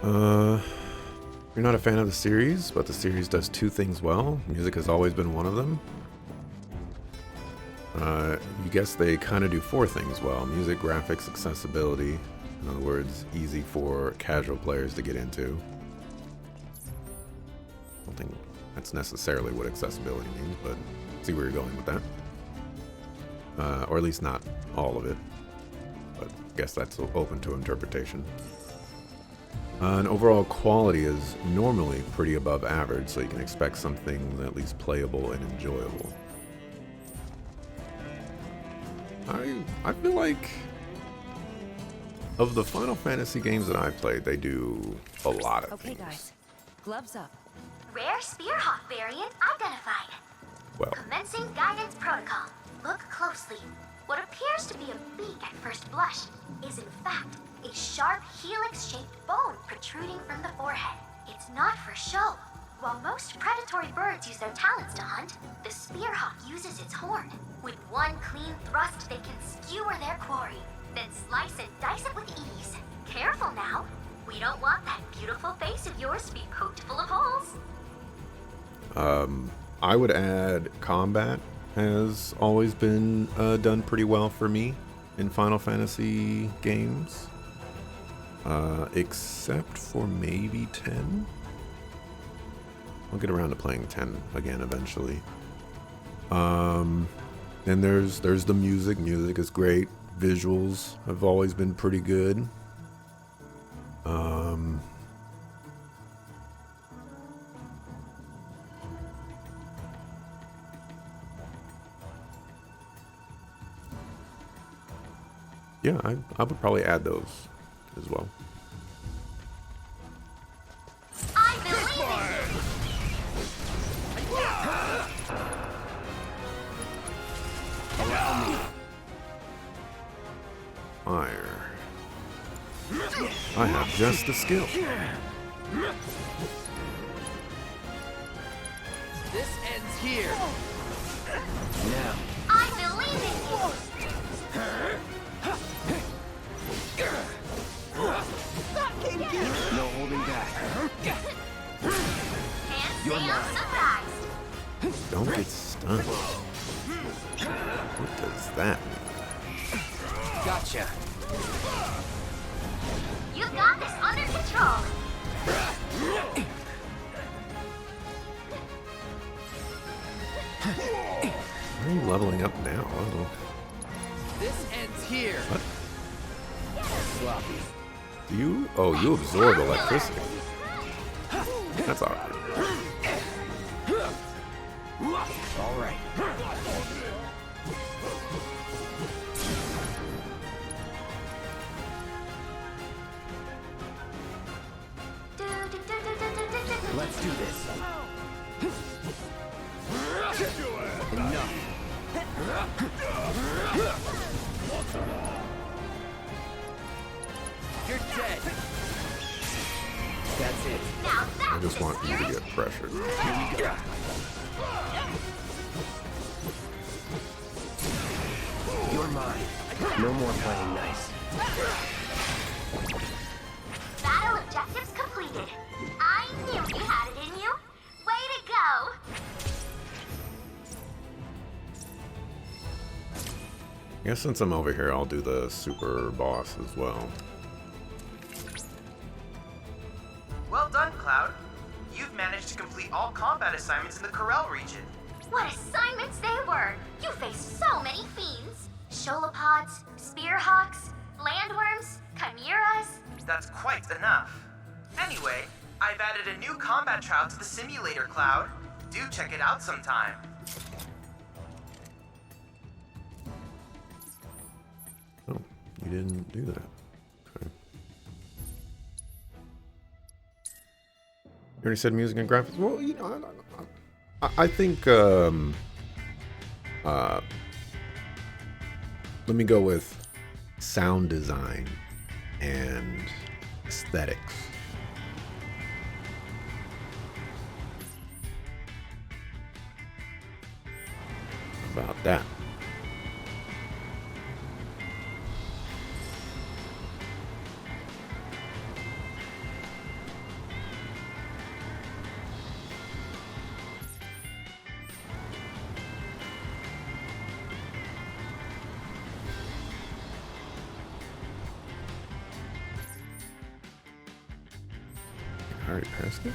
Uh, you're not a fan of the series, but the series does two things well. Music has always been one of them. You guess they kind of do four things well. Music, graphics, accessibility. In other words, easy for casual players to get into. I don't think that's necessarily what accessibility means, but see where you're going with that. Or at least not all of it. But I guess that's open to interpretation. And overall quality is normally pretty above average, so you can expect something at least playable and enjoyable. I feel like of the Final Fantasy games that I've played, they do a lot of things. Okay, guys. Gloves up. Rare Spearhawk variant identified. Well, Commencing guidance protocol. Look closely. What appears to be a beak at first blush is in fact a sharp helix-shaped bone protruding from the forehead. It's not for show. While most predatory birds use their talons to hunt, the spearhawk uses its horn. With one clean thrust, they can skewer their quarry, then slice and dice it with ease. Careful now. We don't want that beautiful face of yours to be poked full of holes. I would add combat has always been done pretty well for me in Final Fantasy games. Except for maybe 10. I'll get around to playing 10 again eventually. Then there's the music. Music is great. Visuals have always been pretty good. Yeah, I would probably add those as well. I believe in you. Allow me. Fire. I have just the skill. This ends here. Now. I believe in you. No holding back. Can't You're say I'm mine. surprised. Don't get stunned. What does that mean? Gotcha. You've got this under control. Why are you leveling up now? Oh, This ends here. what? Sloppy. Do you? Oh, you absorb electricity. That's awkward. All right. Let's do this. Enough. You're dead. That's it. Now I that's just want you to get pressured. You're mine. No more playing nice. battle objectives completed. I knew you had it in you. Way to go. I guess since I'm over here, I'll do the super boss as well. Well done, Cloud. You've managed to complete all combat assignments in the Corel region. What assignments they were! You faced so many fiends! Sholopods, spearhawks, landworms, chimeras. That's quite enough. Anyway, I've added a new combat trial to the simulator, Cloud. Do check it out sometime. Oh, you didn't do that. Okay. You already said music and graphics. Well, you know, I think. Let me go with sound design and aesthetics. How about that? already passed it?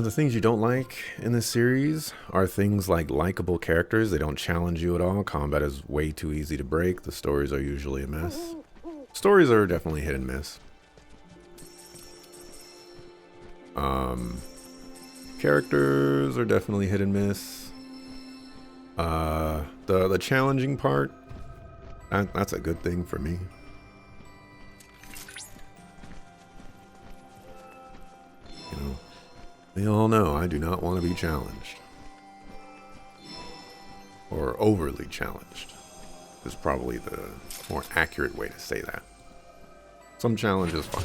The things you don't like in this series are things like likable characters. They don't challenge you at all. Combat is way too easy to break. The stories are usually a mess. Stories are definitely hit and miss. Characters are definitely hit and miss. The challenging part, that's a good thing for me. You know, they all know I do not want to be challenged. Or overly challenged is probably the more accurate way to say that. Some challenge is fine.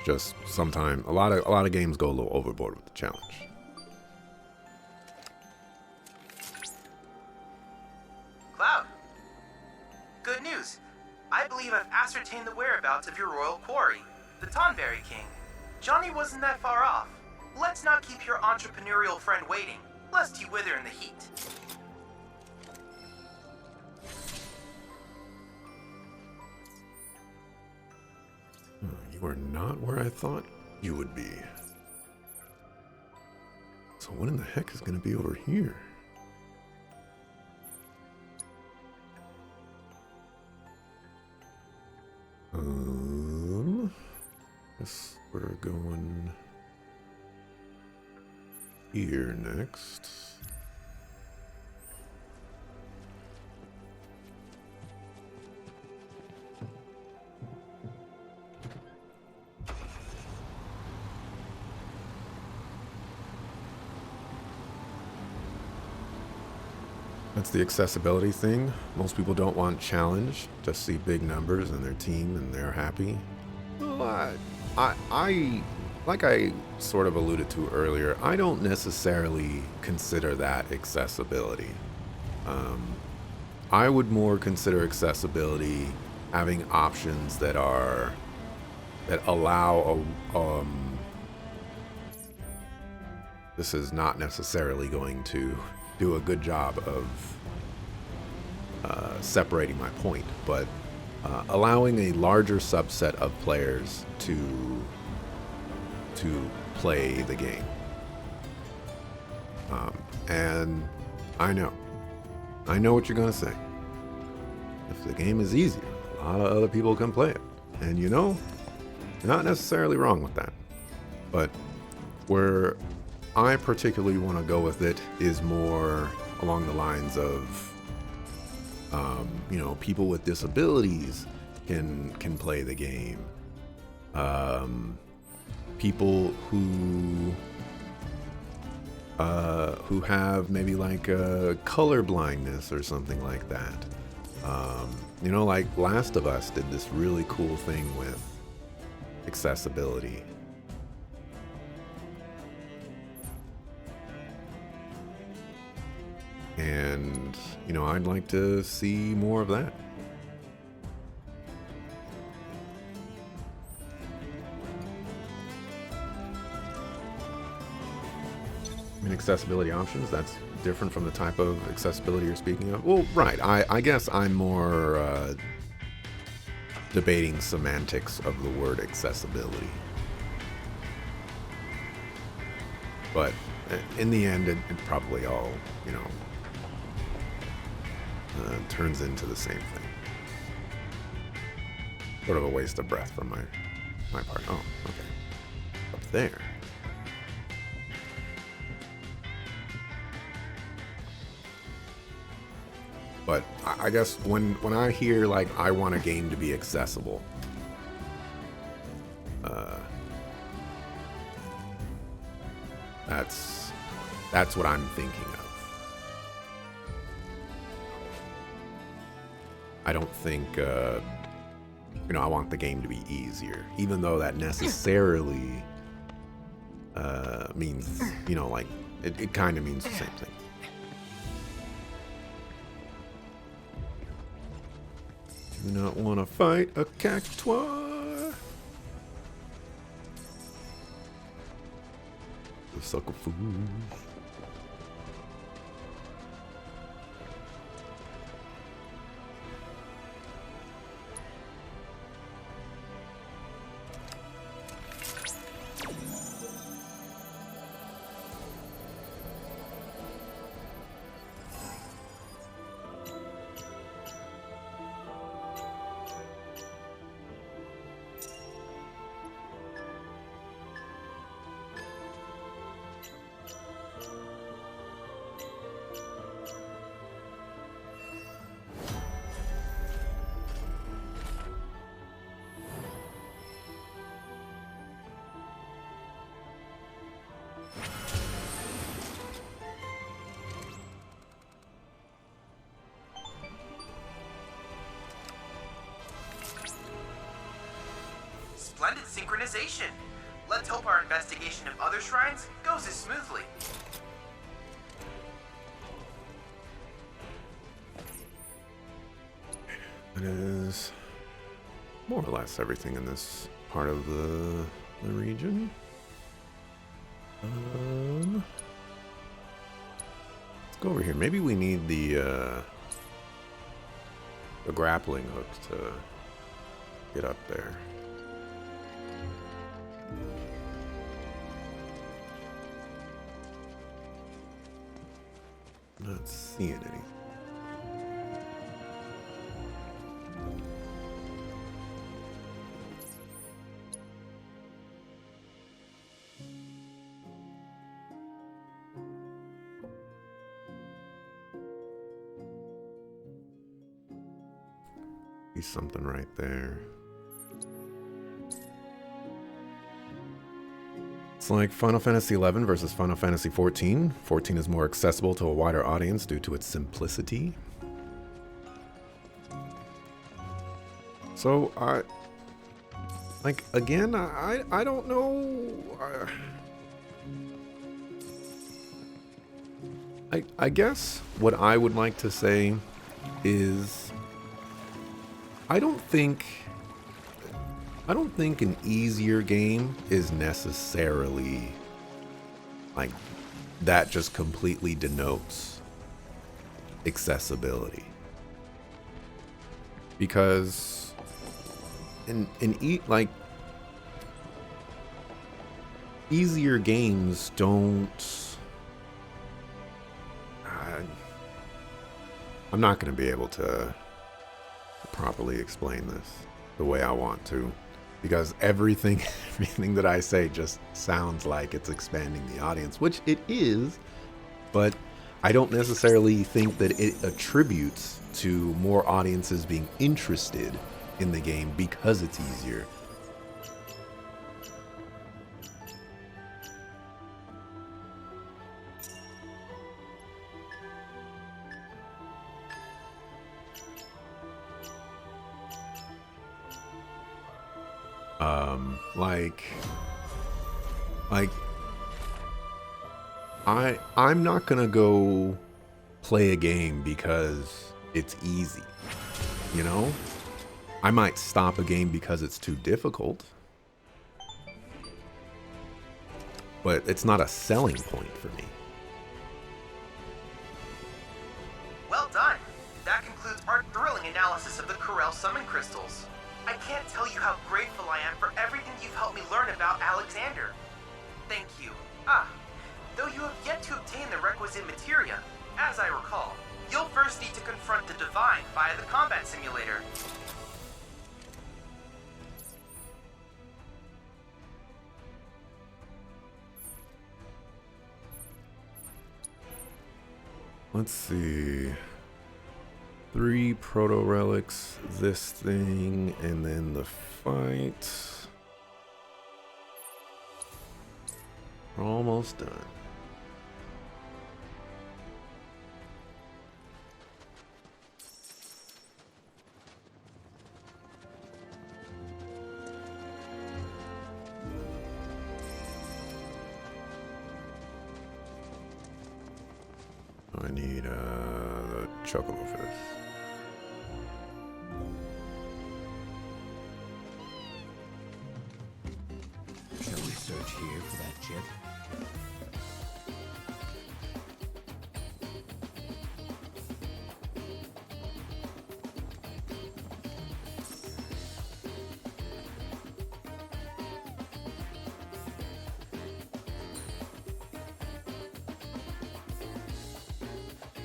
Just sometimes a lot of games go a little overboard with the challenge. Cloud. Good news. I believe I've ascertained the whereabouts of your royal quarry, the Tonberry King. Johnny wasn't that far off. Let's not keep your entrepreneurial friend waiting, lest he wither in the heat. You are not where I thought you would be. So what in the heck is going to be over here? Guess we're going here next. That's the accessibility thing. Most people don't want challenge, just see big numbers in their team and they're happy. Well, I like I sort of alluded to earlier, I don't necessarily consider that accessibility. I would more consider accessibility having options that allow this is not necessarily going to do a good job of separating my point, but allowing a larger subset of players to play the game. And I know what you're gonna say. If the game is easier, a lot of other people can play it. And you know, you're not necessarily wrong with that. But where I particularly want to go with it is more along the lines of, you know, people with disabilities can play the game. People who have maybe like color blindness or something like that. You know, like Last of Us did this really cool thing with accessibility. And, you know, I'd like to see more of that. I mean, accessibility options, that's different from the type of accessibility you're speaking of. Well, right. I guess I'm more debating semantics of the word accessibility. But in the end, it probably all, you know, turns into the same thing. Sort of a waste of breath from my part. Oh, okay. Up there. But I guess when I hear, like, I want a game to be accessible, that's what I'm thinking of. I don't think, you know, I want the game to be easier, even though that necessarily means, you know, like, it kind of means the same thing. Do not want to fight a cactuar. The sucker food. Splendid synchronization. Let's hope our investigation of other shrines goes as smoothly. It is more or less everything in this part of the region. Let's go over here. Maybe we need the grappling hook to get up there. Not seeing any. See something right there. It's like Final Fantasy XI versus Final Fantasy XIV. 14 is more accessible to a wider audience due to its simplicity. So, I don't know. I guess what I would like to say is I don't think an easier game is necessarily like that just completely denotes accessibility. Because easier games don't I'm not going to be able to properly explain this the way I want to, because everything that I say just sounds like it's expanding the audience, which it is, but I don't necessarily think that it attributes to more audiences being interested in the game because it's easier. I'm not gonna go play a game because it's easy, you know? I might stop a game because it's too difficult, but it's not a selling point for me. Well done. That concludes our thrilling analysis of the Corel Summon Crystals. I can't tell you how grateful I am for everything you've helped me learn about Alexander. Thank you. Though you have yet to obtain the requisite materia, as I recall, you'll first need to confront the Divine via the combat simulator. Let's see. 3 proto relics, this thing, and then the fight. We're almost done. I need the chocobo for this. Shall we search here for that chip?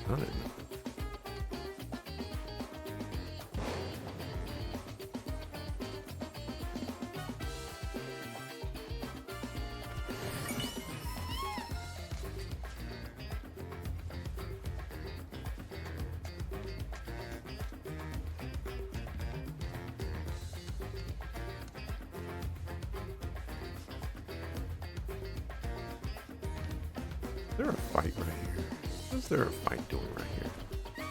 time. Is there a fight right here? What is there a fight doing right here?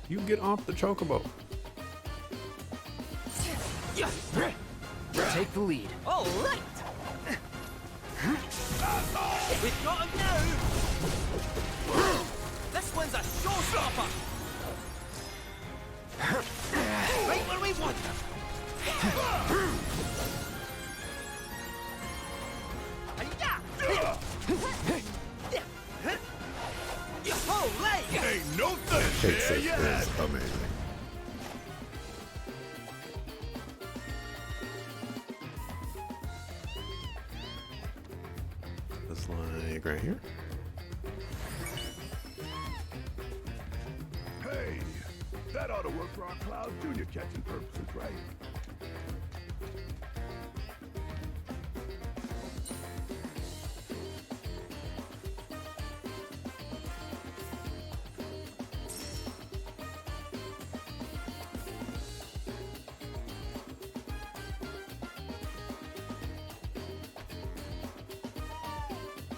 You get off the chocobo. Take the lead. All right. We've got him now. This one's a showstopper. Right where we want them. Ain't no thing. It's amazing. This like right here. Hey, that ought to work for our Cloud Junior catching purposes, right?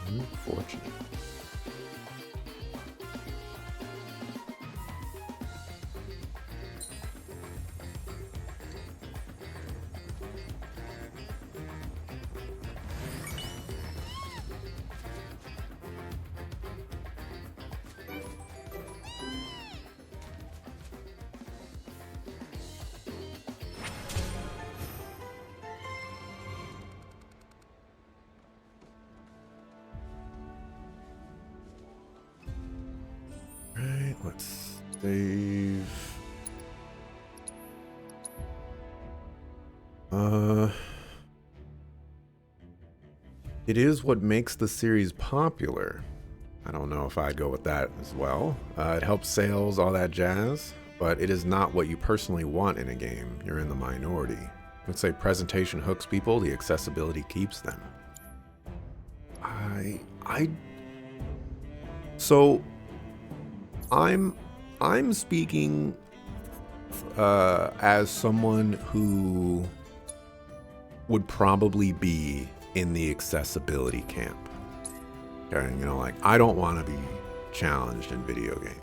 Unfortunate. Right, let's save. It is what makes the series popular. I don't know if I'd go with that as well. It helps sales, all that jazz, but it is not what you personally want in a game. You're in the minority. Let's say presentation hooks people, the accessibility keeps them. So I'm speaking as someone who would probably be in the accessibility camp. Okay, you know, like I don't want to be challenged in video games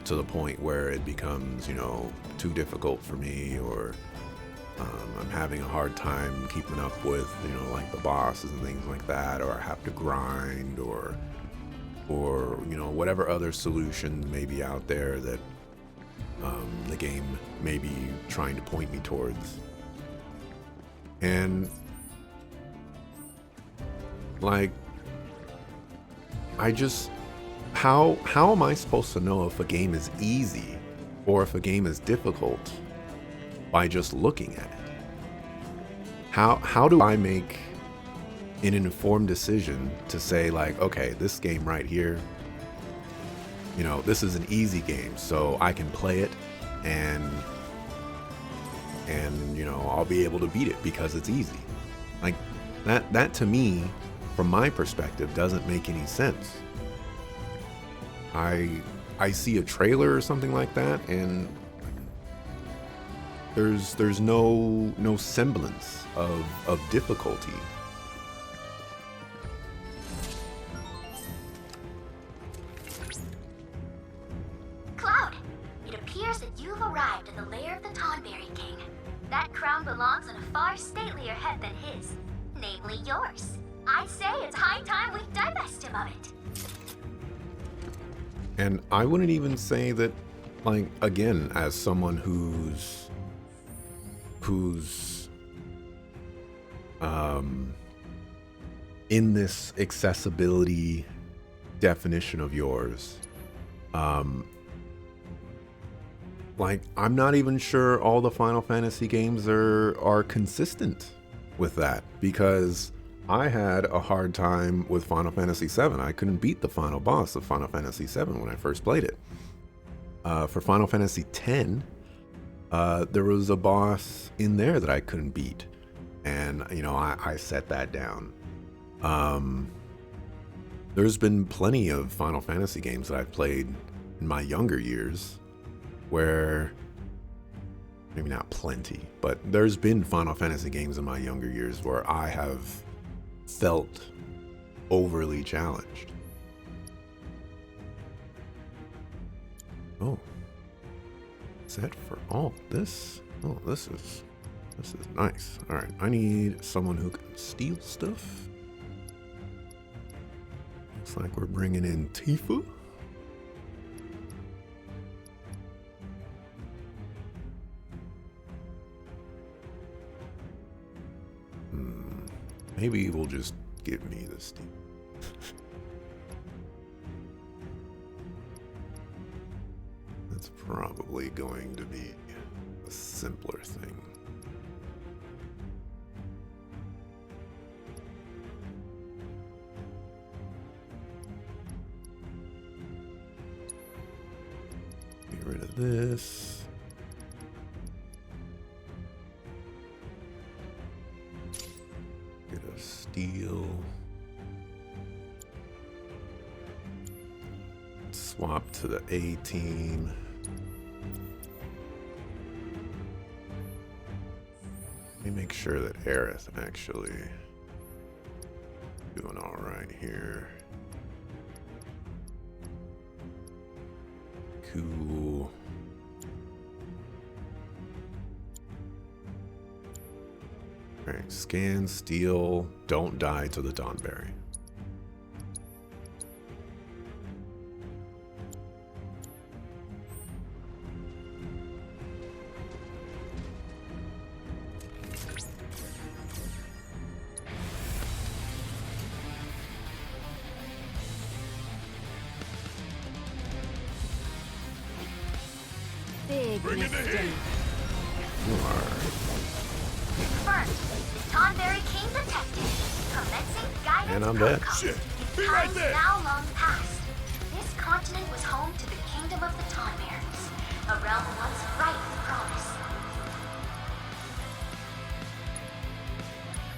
to the point where it becomes, you know, too difficult for me, or I'm having a hard time keeping up with, you know, like the bosses and things like that, or I have to grind, or you know, whatever other solutions may be out there that the game may be trying to point me towards. And like, I just, how am I supposed to know if a game is easy or if a game is difficult by just looking at it? How do I make an informed decision to say, like, okay, this game right here, you know, this is an easy game, so I can play it and you know, I'll be able to beat it because it's easy. Like that to me, from my perspective, doesn't make any sense. I see a trailer or something like that, and there's no semblance of difficulty. Cloud, it appears that you've arrived at the lair of the Tonberry King. That crown belongs on a far statelier head than his, namely yours. I'd say it's high time we divest him of it. And I wouldn't even say that, like, again, as someone who's in this accessibility definition of yours, like, I'm not even sure all the Final Fantasy games are consistent with that, because I had a hard time with Final Fantasy VII. I couldn't beat the final boss of Final Fantasy VII when I first played it. For Final Fantasy X, there was a boss in there that I couldn't beat. And, you know, I set that down. There's been plenty of Final Fantasy games that I've played in my younger years where, maybe not plenty, but there's been Final Fantasy games in my younger years where I have felt overly challenged. Oh. Set for all this? Oh, this is nice. Alright, I need someone who can steal stuff. Looks like we're bringing in Tifa. Maybe we'll just give me the steal. That's probably going to be a simpler thing. Get rid of this. Get a steal. Swap to the A team. Let me make sure that Aerith actually doing all right here. Cool. All right, scan, steal, don't die to the Dawnberry. Big Bring in the mistake. heat. Confirmed. Tonberry King detected. Commencing guidance And I'm dead. protocol. Shit, be right Time's there. now long past. This continent was home to the kingdom of the Tonberries, a realm once ripe with promise.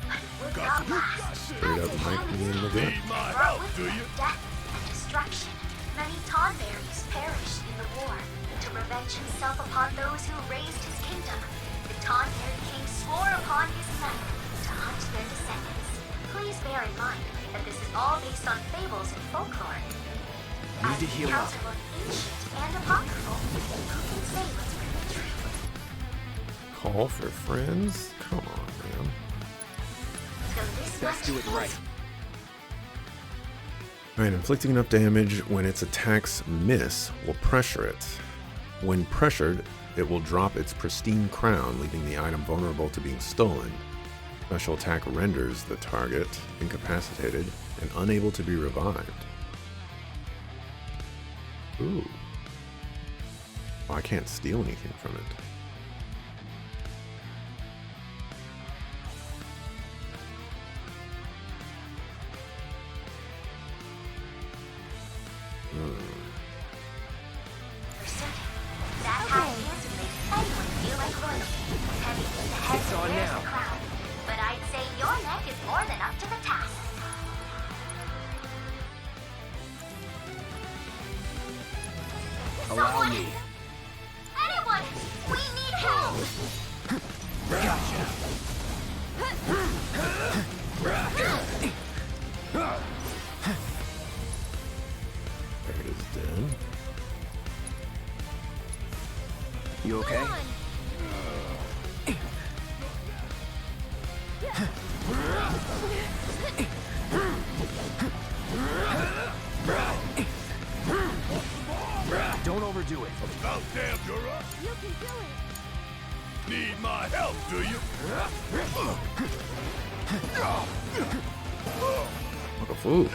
But it would Got not to do last. that shit. Straight up might be in the game. Need my Brought help, with do them you? death and destruction. Many Tonberries perished in the war. To revenge himself upon those who raised his kingdom, the Tonberry King swore upon his men to hunt their descendants. Please bear in mind that this is all based on fables and folklore. Need to heal up. As accounts are both ancient and apocryphal, who can say what's really true? Call for friends? Come on, man. So this Best much do it is right. Alright, inflicting enough damage when its attacks miss will pressure it. When pressured, it will drop its pristine crown, leaving the item vulnerable to being stolen. Special attack renders the target incapacitated and unable to be revived. Ooh. Oh, I can't steal anything from it. For certain. That high handsome makes anyone feel like royalty. Heavy is the head It's that on wears now. the crown. But I'd say your neck is more than up to the task. Allow Someone- me. Anyone! We need help! Gotcha. There it is dead. You okay? Don't overdo it. About damn you're up. You can do it. Need my help, do you? Like a fool.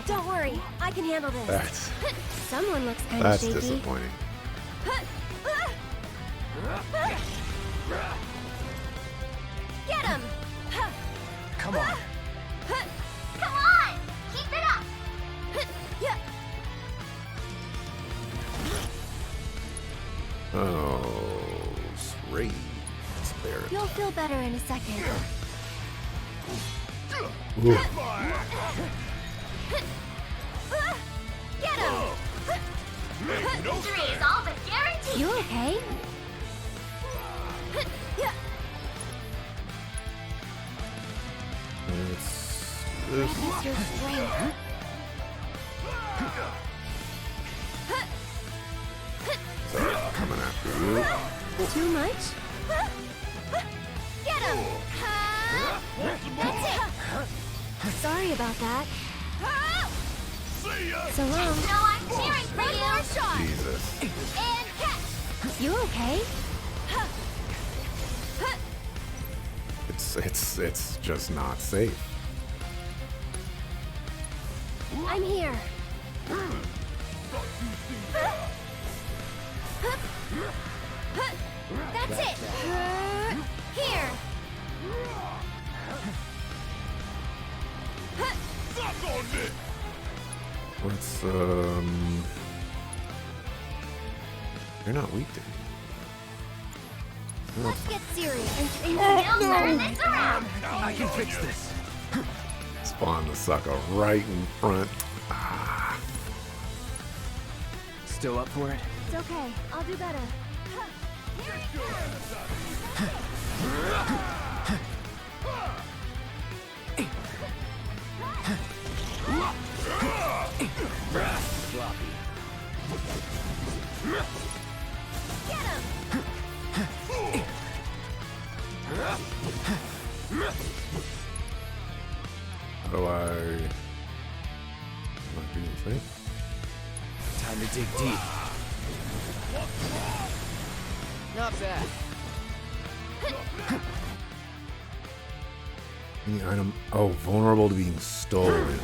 Don't worry, I can handle this. That's Someone looks kind of shaky. disappointing. Get him! Come on. Come on! Keep it up! Oh, sweet. Spare it. You'll feel better in a second. Ooh. Get him! Victory is all but guaranteed! You okay? It's This is your strength. coming after you. Too much? Get him! That's it! Sorry about that. So long. No, I'm cheering for One you! more shot! Jesus. And catch! You okay? It's just not safe. I'm here. That's it! Here! Suck on this! Let's you're not weak to me. Let's get serious and We'll turn this around! I can fix this. Spawn the sucker right in front. Ah. Still up for it? It's okay. I'll do better. Sloppy. Get him! How do I do this, right? Time to dig deep. Not bad. Any item? Oh, vulnerable to being stolen.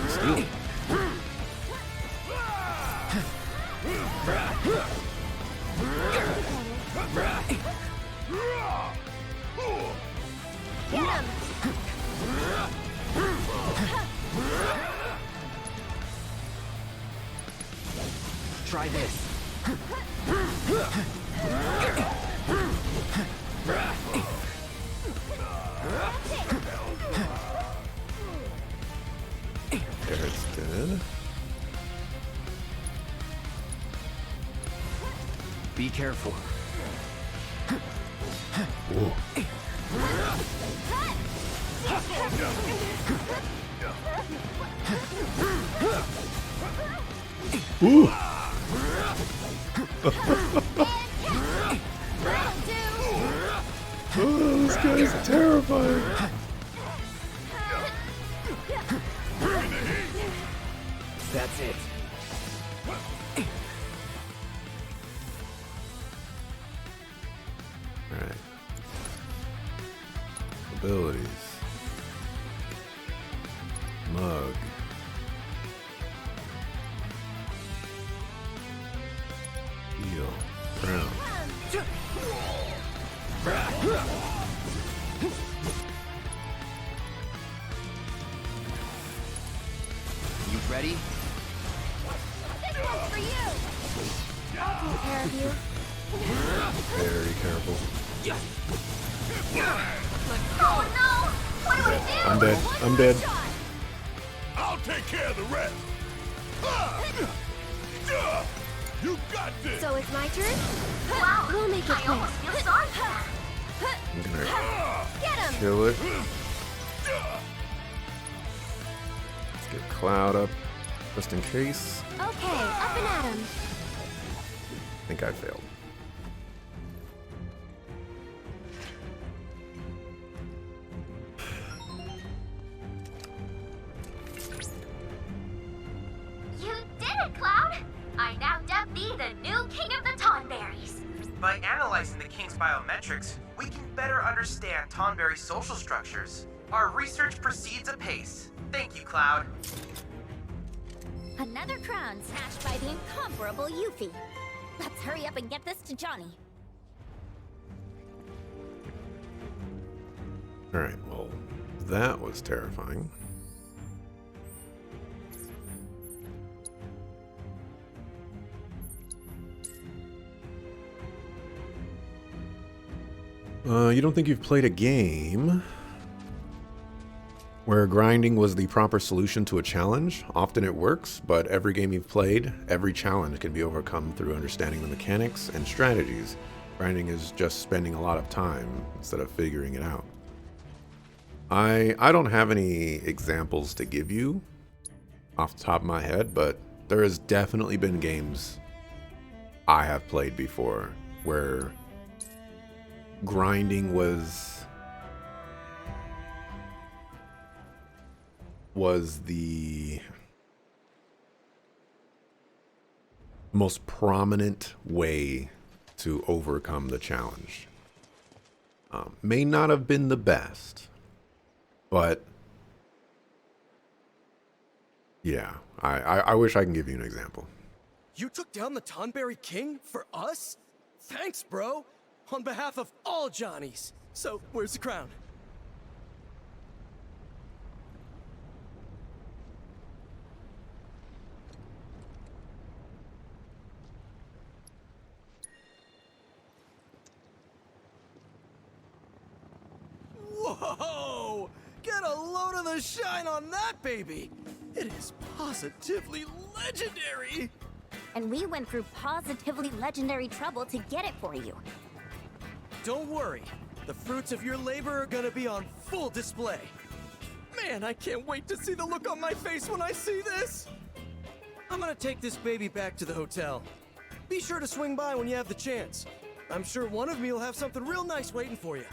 Steal. Get him! Try this. Garrett's dead. Be careful. Whoa. Ooh. Oh, this guy's terrifying. That's it. Alright. Abilities. Mug. Heal. Crown. You ready? This one's for you! I'll take care of you. Very careful. Oh no! What do I do? I'm dead. I'm dead. I'll take care of the rest! You got this! So it's my turn? Wow, We'll make it I quick. almost feel sorry for them. I'm gonna Get him! kill it. Let's get Cloud up just in case. Okay, up and at him. I think I failed. You did it, Cloud! I now dub thee the new king of the Tonberries. By analyzing the king's biometrics, we can better understand Tonberry's social structures. Our research proceeds apace. Thank you, Cloud. Another crown snatched by the incomparable Yuffie. Let's hurry up and get this to Johnny. Alright, well, that was terrifying. You don't think you've played a game where grinding was the proper solution to a challenge? Often it works, but every game you've played, every challenge can be overcome through understanding the mechanics and strategies. Grinding is just spending a lot of time instead of figuring it out. I don't have any examples to give you off the top of my head, but there has definitely been games I have played before where grinding was the most prominent way to overcome the challenge. May not have been the best, but yeah, I wish I can give you an example. You took down the Tonberry King for us? Thanks, bro. On behalf of all Johnnies. So, where's the crown? Whoa! Get a load of the shine on that baby! It is positively legendary! And we went through positively legendary trouble to get it for you. Don't worry, the fruits of your labor are gonna be on full display. Man, I can't wait to see the look on my face when I see this! I'm gonna take this baby back to the hotel. Be sure to swing by when you have the chance. I'm sure one of me will have something real nice waiting for you.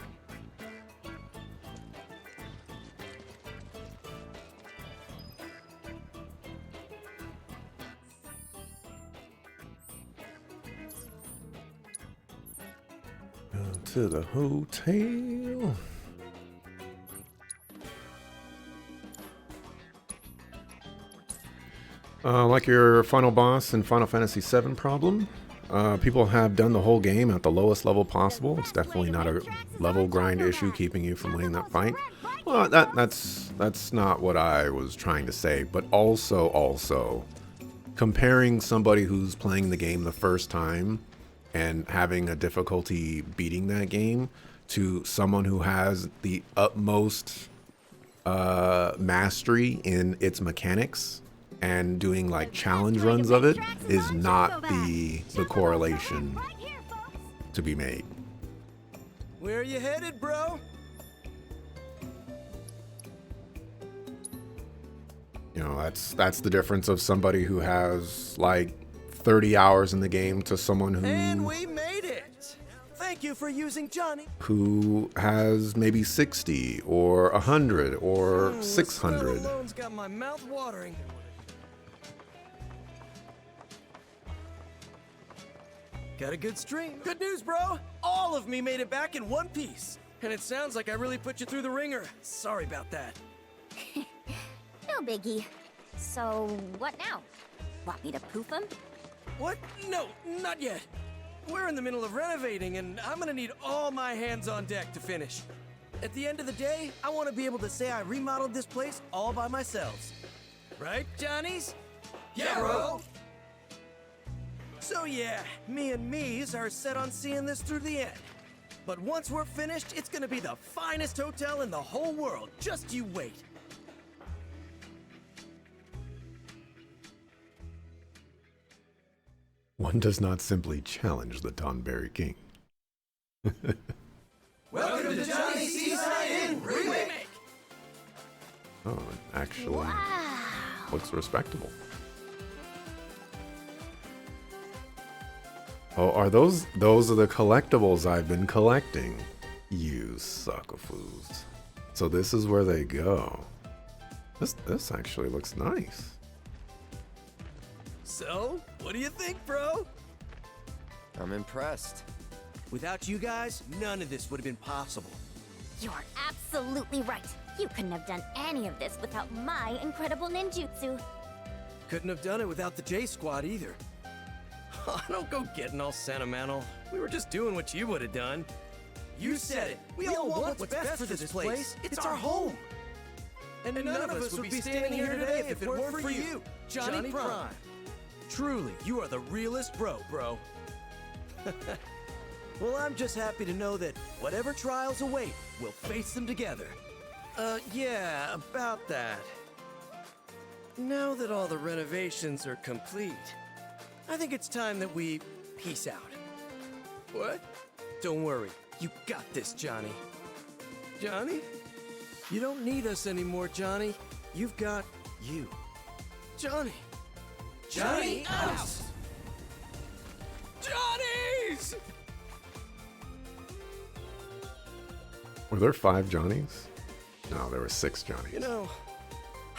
To the hotel. Like your final boss in Final Fantasy VII problem, people have done the whole game at the lowest level possible. It's definitely not a level grind issue keeping you from winning that fight. Well, that's not what I was trying to say, but also comparing somebody who's playing the game the first time and having a difficulty beating that game to someone who has the utmost mastery in its mechanics and doing like challenge runs of it is not the correlation to be made. Where are you headed, bro? You know, that's the difference of somebody who has like 30 hours in the game to someone And we made it! Thank you for using Johnny. who has maybe 60 or 100 or 600. That alone's got my mouth watering. Got a good stream. Good news, bro! All of me made it back in one piece. And it sounds like I really put you through the ringer. Sorry about that. No biggie. So, what now? Want me to poof him? What? No, not yet. We're in the middle of renovating, and I'm gonna need all my hands on deck to finish. At the end of the day, I want to be able to say I remodeled this place all by myself. Right, Johnnies? Yeah, bro! So yeah, me and me's are set on seeing this through the end. But once we're finished, it's gonna be the finest hotel in the whole world. Just you wait. One does not simply challenge the Tonberry King. Welcome to Johnny's Seaside Inn Remake! Oh, it actually looks respectable. Oh, are those are the collectibles I've been collecting? You suckafoos. So this is where they go. This actually looks nice. So, what do you think, bro? I'm impressed. Without you guys, none of this would have been possible. You're absolutely right. You couldn't have done any of this without my incredible ninjutsu. Couldn't have done it without the J Squad either. Don't go getting all sentimental. We were just doing what you would have done. You said it. We all want what's best for this place. It's our home. And none of us would be standing here today if it weren't for you, Johnny Prime. Truly, you are the realest bro. Well, I'm just happy to know that whatever trials await, we'll face them together. Yeah, about that. Now that all the renovations are complete, I think it's time that we peace out. What? Don't worry, you got this, Johnny. Johnny? You don't need us anymore, Johnny. You've got you. Johnny! Johnny out! Johnnies! Were there 5 Johnnies? No, there were 6 Johnnies. You know,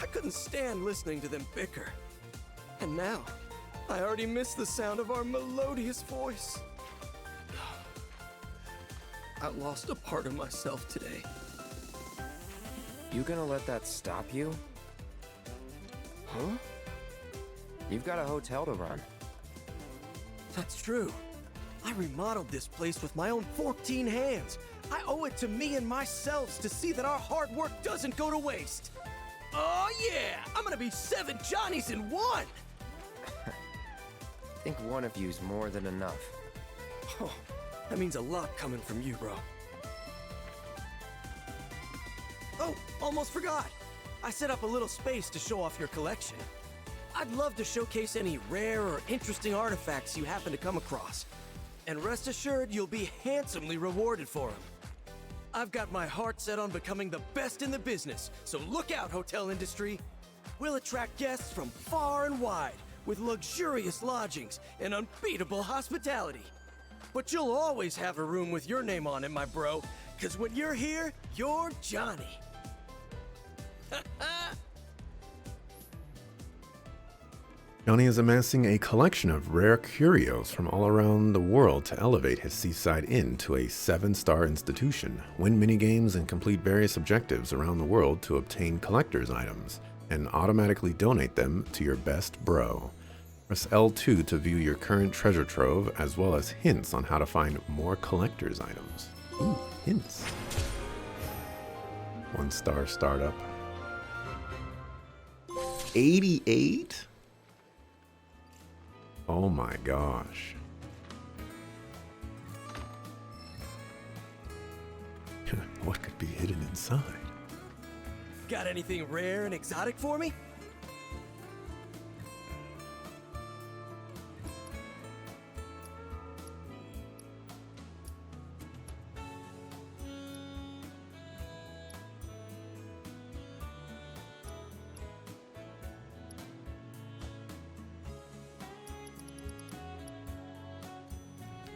I couldn't stand listening to them bicker. And now, I already miss the sound of our melodious voice. I lost a part of myself today. You gonna let that stop you? Huh? You've got a hotel to run. That's true. I remodeled this place with my own 14 hands. I owe it to me and myself to see that our hard work doesn't go to waste. Oh yeah! I'm gonna be 7 Johnnies in one! I think one of you's more than enough. Oh, that means a lot coming from you, bro. Oh, almost forgot. I set up a little space to show off your collection. I'd love to showcase any rare or interesting artifacts you happen to come across. And rest assured, you'll be handsomely rewarded for them. I've got my heart set on becoming the best in the business, so look out, hotel industry. We'll attract guests from far and wide, with luxurious lodgings and unbeatable hospitality. But you'll always have a room with your name on it, my bro, because when you're here, you're Johnny. Johnny is amassing a collection of rare curios from all around the world to elevate his seaside inn to a 7-star institution, win minigames, and complete various objectives around the world to obtain collector's items, and automatically donate them to your best bro. Press L2 to view your current treasure trove, as well as hints on how to find more collector's items. Ooh, hints. 1-star startup. 88? Oh my gosh. What could be hidden inside? Got anything rare and exotic for me?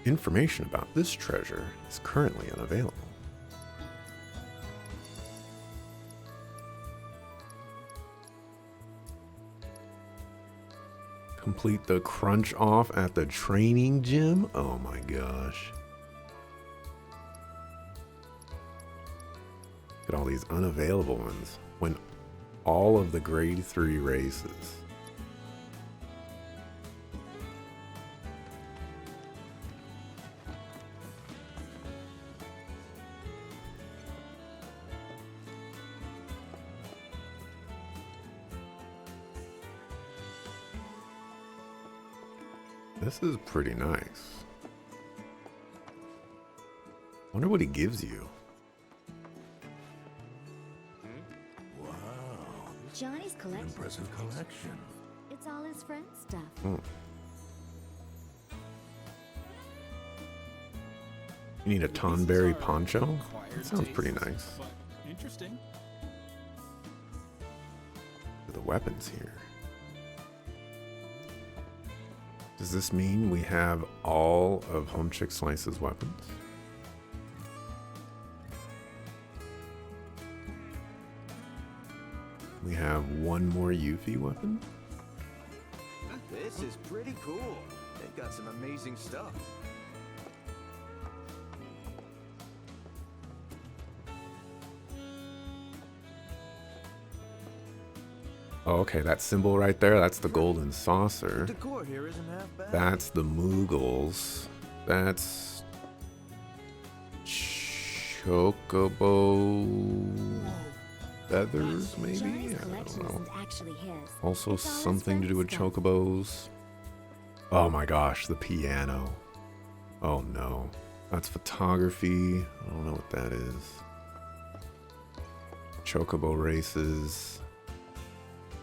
Information about this treasure is currently unavailable. Complete the crunch off at the training gym? Oh my gosh. Look at all these unavailable ones. When all of the grade 3 races. This is pretty nice. Wonder what he gives you. Wow, Johnny's collection. impressive collection. It's all his friend stuff. You need a Tonberry poncho? That sounds pretty nice. But interesting. The weapons here. Does this mean we have all of Home Chick Slice's weapons? We have one more Yuffie weapon? This is pretty cool. They've got some amazing stuff. Oh, okay, that symbol right there, that's the golden saucer. Decor here isn't half bad. That's the Moogles. That's Chocobo feathers, maybe? Johnny's I collection don't know. isn't actually his. Also It's all his something to do with friends' stuff. chocobos. Oh my gosh, the piano. Oh no. That's photography. I don't know what that is. Chocobo races.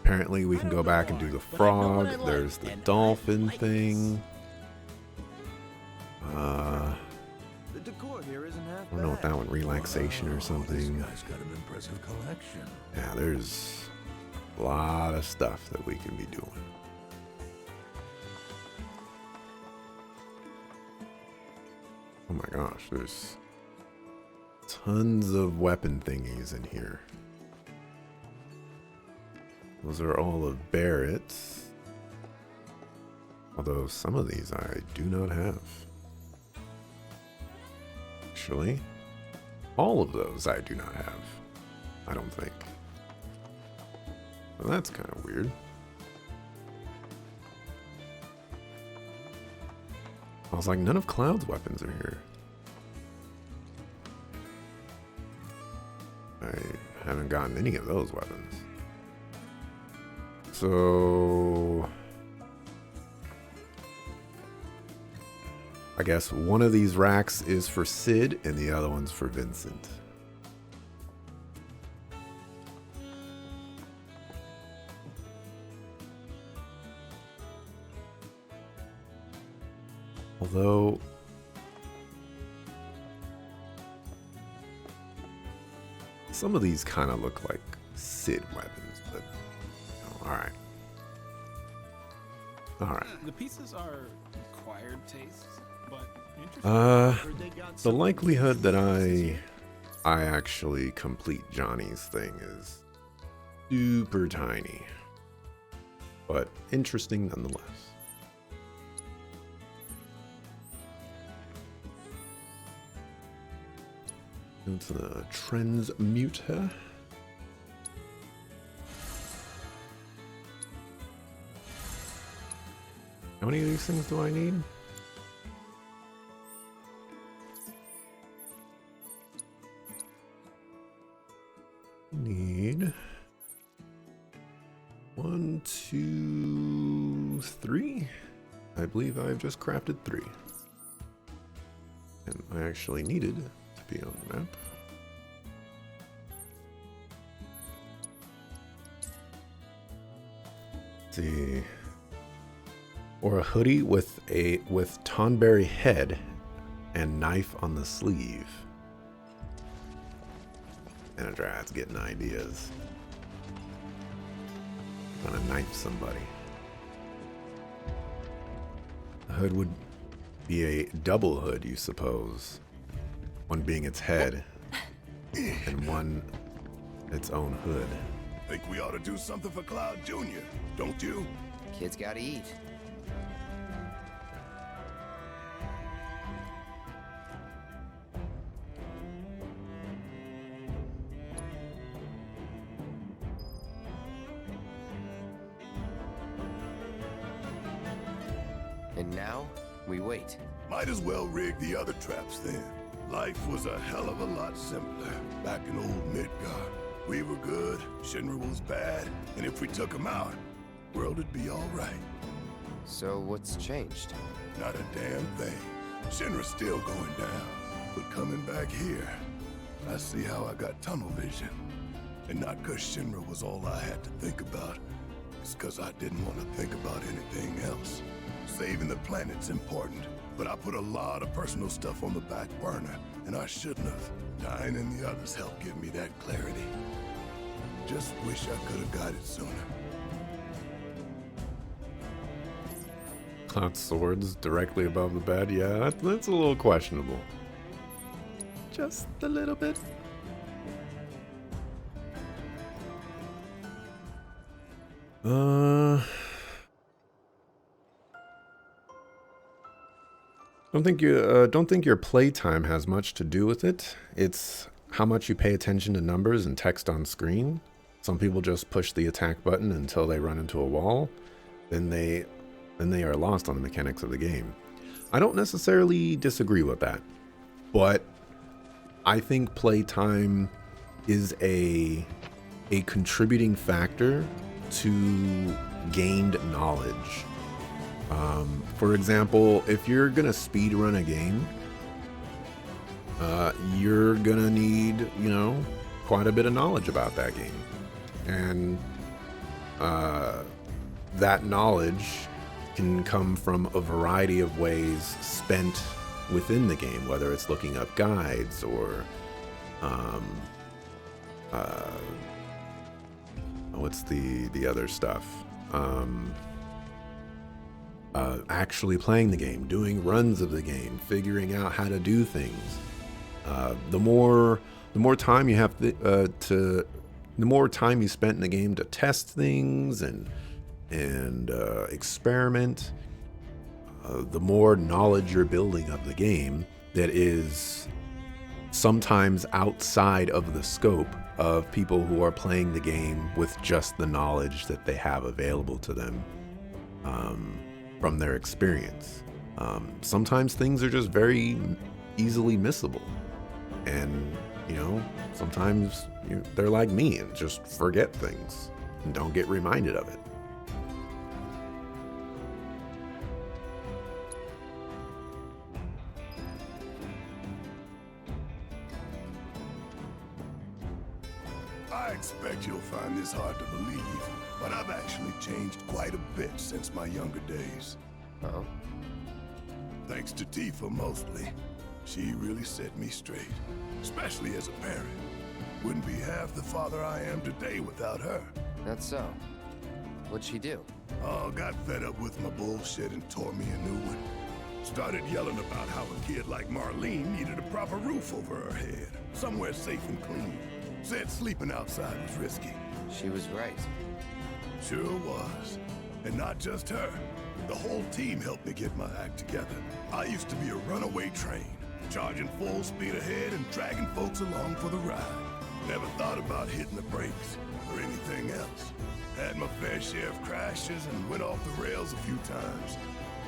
Apparently we can go back and do the frog. There's the dolphin thing. The decor here isn't half I don't know what that one, relaxation or something. This guy's got an impressive collection. Yeah, there's a lot of stuff that we can be doing. Oh my gosh, there's tons of weapon thingies in here. Those are all of Barrett's. Although some of these I do not have. Actually, all of those I do not have. I don't think. Well, that's kind of weird. I was like, none of Cloud's weapons are here. I haven't gotten any of those weapons. So I guess one of these racks is for Sid and the other one's for Vincent. Although some of these kind of look like Sid weapons, but oh, all right. All right. The pieces are acquired tastes, but interesting. The likelihood that I actually complete Johnny's thing is super tiny, but interesting nonetheless. Go to the transmuter. How many of these things do I need? Need 1, 2, 3. I believe I've just crafted 3. And I actually needed to be on the map. Let's see. Or a hoodie with Tonberry head and knife on the sleeve. And it's getting ideas. Gonna knife somebody. The hood would be a double hood, you suppose. One being its head, and one its own hood. Think we ought to do something for Cloud Jr., don't you? Kids gotta eat. And now, we wait. Might as well rig the other traps then. Life was a hell of a lot simpler back in old Midgard. We were good, Shinra was bad, and if we took him out, world would be all right. So what's changed? Not a damn thing. Shinra's still going down, but coming back here, I see how I got tunnel vision. And not because Shinra was all I had to think about, it's because I didn't want to think about anything else. Saving the planet's important, but I put a lot of personal stuff on the back burner, and I shouldn't have. Dying and the others helped give me that clarity. Just wish I could have got it sooner. Cloud swords directly above the bed. Yeah, that's a little questionable. Just a little bit. Don't think your playtime has much to do with it. It's how much you pay attention to numbers and text on screen. Some people just push the attack button until they run into a wall. Then they are lost on the mechanics of the game. I don't necessarily disagree with that, but I think playtime is a contributing factor to gained knowledge. For example, if you're gonna speed run a game, you're gonna need, quite a bit of knowledge about that game. And that knowledge can come from a variety of ways spent within the game, whether it's looking up guides or what's the other stuff? Actually playing the game, doing runs of the game, figuring out how to do things. The more time you have the more time you spent in the game to test things and experiment, the more knowledge you're building of the game that is sometimes outside of the scope of people who are playing the game with just the knowledge that they have available to them from their experience. Sometimes things are just very easily missable, and sometimes they're like me and just forget things and don't get reminded of it. I expect you'll find this hard to believe, but I've actually changed quite a bit since my younger days. Oh? Thanks to Tifa mostly. She really set me straight, especially as a parent. Wouldn't be half the father I am today without her. That's so. What'd she do? Oh, got fed up with my bullshit and tore me a new one. Started yelling about how a kid like Marlene needed a proper roof over her head, somewhere safe and clean. Said sleeping outside was risky. She was right. Sure was. And not just her. The whole team helped me get my act together. I used to be a runaway train, charging full speed ahead and dragging folks along for the ride. Never thought about hitting the brakes or anything else. Had my fair share of crashes and went off the rails a few times.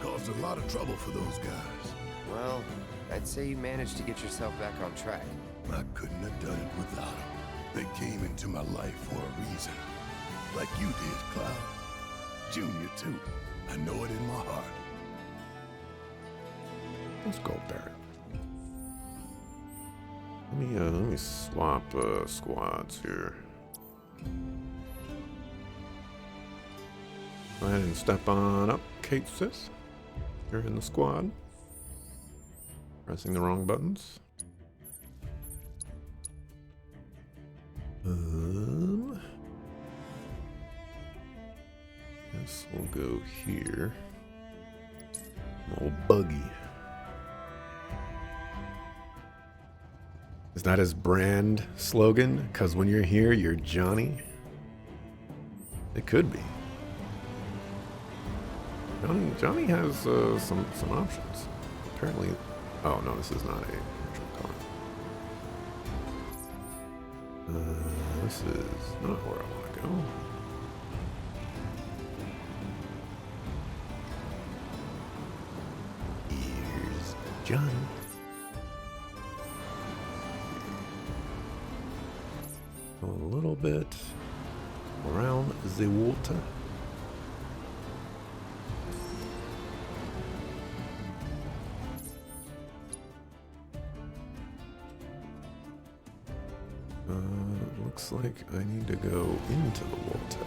Caused a lot of trouble for those guys. Well, I'd say you managed to get yourself back on track. I couldn't have done it without them. They came into my life for a reason. Like you did, Cloud. Junior, too. I know it in my heart. Let's go, Barret. Let me swap squads here. Go ahead and step on up, Kate Sis. You're in the squad. Pressing the wrong buttons. Guess we'll go here. Old Buggy. Is that his brand slogan? Because when you're here, you're Johnny? It could be. Johnny has some options. Apparently. Oh no, this is not a virtual car. This is not where I want to go. Here's Johnny. A little bit around the water. Looks like I need to go into the water.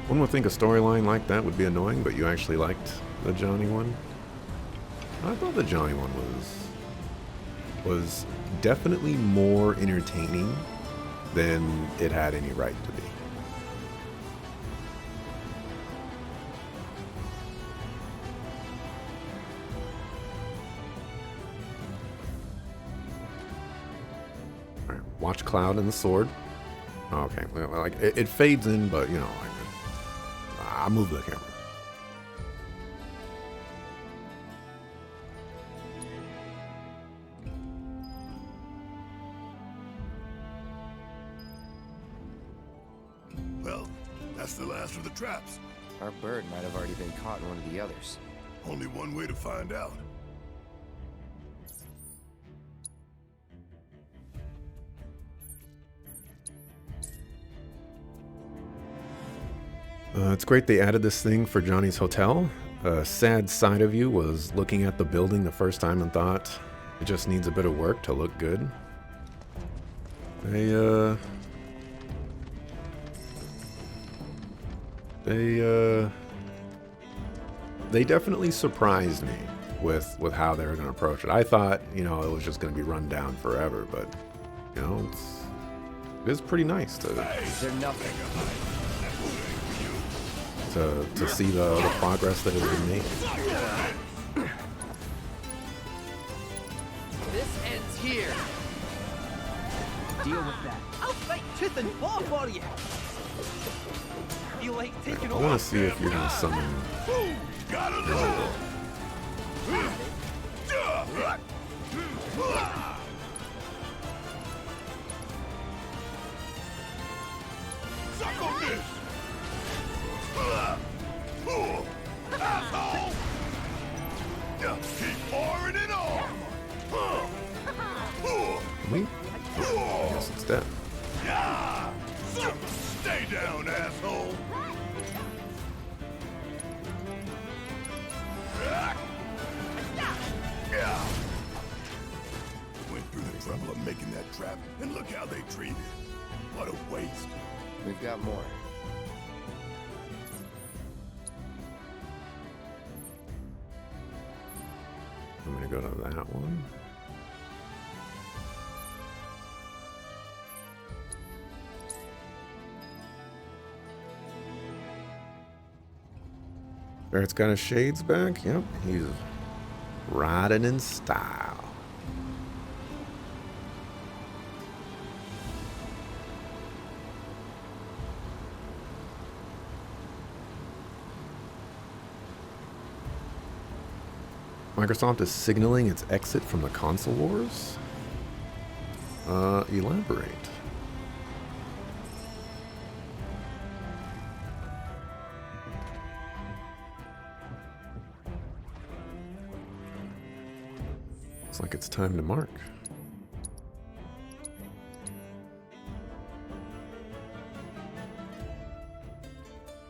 One would think a storyline like that would be annoying, but you actually liked the Johnny one? I thought the Johnny one was definitely more entertaining than it had any right to be. Watch Cloud and the sword. Okay, like it fades in, but you know, I move the camera. That's the last of the traps. Our bird might have already been caught in one of the others. Only one way to find out. It's great they added this thing for Johnny's hotel. A sad side of you was looking at the building the first time and thought it just needs a bit of work to look good. They definitely surprised me with how they were going to approach it. I thought, you know, it was just going to be run down forever, but you know, it is pretty nice to see the progress that has been made. This ends here. Deal with that. I'll fight tooth and claw for you. Feel like taking I want to see if you're going to summon. Suck on this! Asshole! Keep pouring it on! Can we? Oh, I guess it's dead. Yeah! Stay down, asshole! Went through the trouble of making that trap, and look how they treated it. What a waste. We've got more. I'm going to go to that one. Barrett's got his shades back. Yep, he's riding in style. Microsoft is signaling its exit from the console wars? Elaborate. Looks like it's time to mark.